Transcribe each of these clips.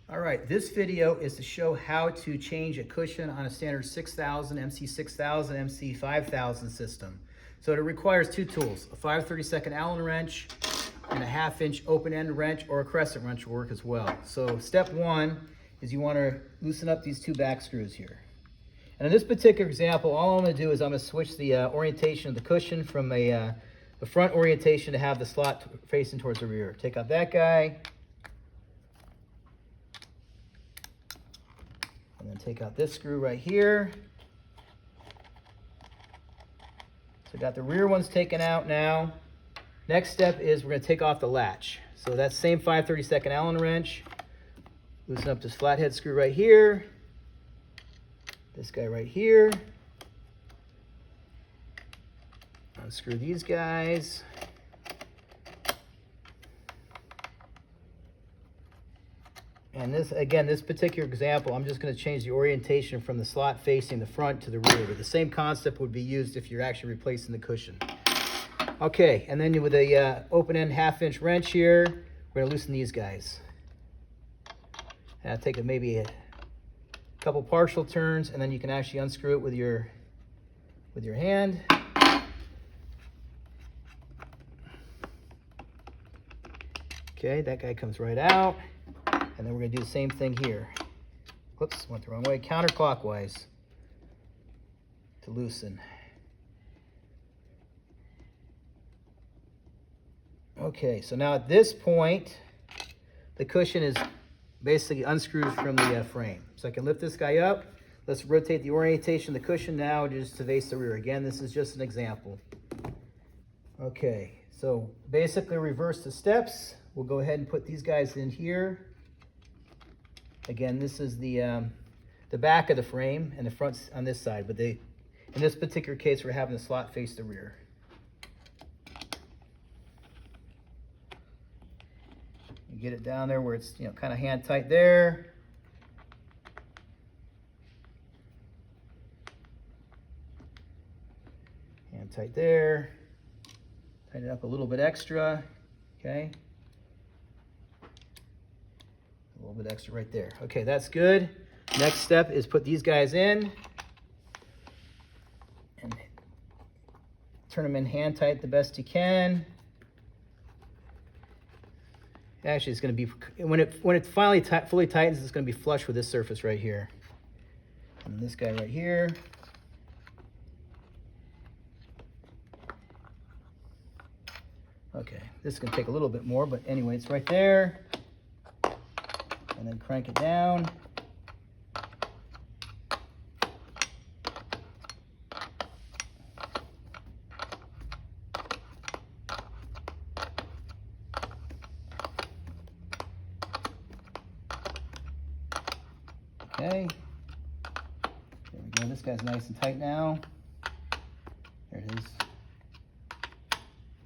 All right, this video is to show how to change a cushion on a standard 6000, MC6000, MC5000 system. So it requires two tools, a 5/32 Allen wrench and a 1/2-inch open-end wrench, or a crescent wrench will work as well. So step one is you want to loosen up these two back screws here. And in this particular example, all I'm going to do is I'm going to switch the orientation of the cushion from the front orientation to have the slot facing towards the rear. Take out that guy. And then take out this screw right here. So got the rear ones taken out now. Next step is we're going to take off the latch. So that same 5/32 Allen wrench. Loosen up this flathead screw right here. This guy right here. Unscrew these guys. And this, again, this particular example, I'm just going to change the orientation from the slot facing the front to the rear. But the same concept would be used if you're actually replacing the cushion. Okay, and then with a open-end 1/2-inch wrench here, we're going to loosen these guys. And I'll take maybe a couple partial turns, and then you can actually unscrew it with your hand. Okay, that guy comes right out. And then we're going to do the same thing here. Whoops, went the wrong way. Counterclockwise to loosen. Okay, so now at this point, the cushion is basically unscrewed from the frame. So I can lift this guy up. Let's rotate the orientation of the cushion now just to face the rear. Again, this is just an example. Okay, so basically reverse the steps. We'll go ahead and put these guys in here. Again, this is the back of the frame, and the front's on this side. But in this particular case, we're having the slot face the rear. You get it down there where it's kind of hand tight there. Hand tight there. Tighten it up a little bit extra. Okay. A little bit extra right there. Okay, that's good. Next step is put these guys in and turn them in hand tight the best you can. Actually, it's going to be, when it finally fully tightens, it's going to be flush with this surface right here. And this guy right here. Okay, this is going to take a little bit more, but anyway, it's right there. And then crank it down. Okay. There we go. This guy's nice and tight now. There it is.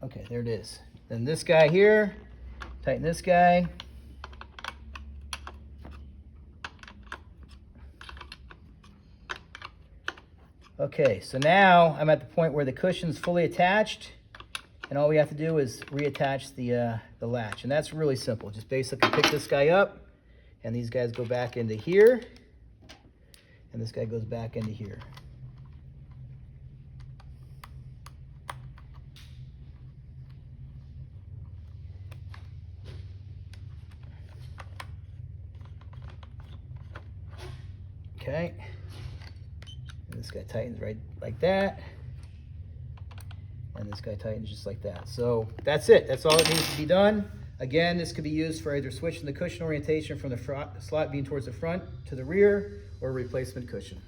Okay, there it is. Then this guy here, tighten this guy. Okay, so now I'm at the point where the cushion's fully attached, and all we have to do is reattach the latch, and that's really simple. Just basically pick this guy up, and these guys go back into here, and this guy goes back into here. Okay. This guy tightens right like that. And this guy tightens just like that. So that's it. That's all that needs to be done. Again, this could be used for either switching the cushion orientation from the slot being towards the front to the rear, or a replacement cushion.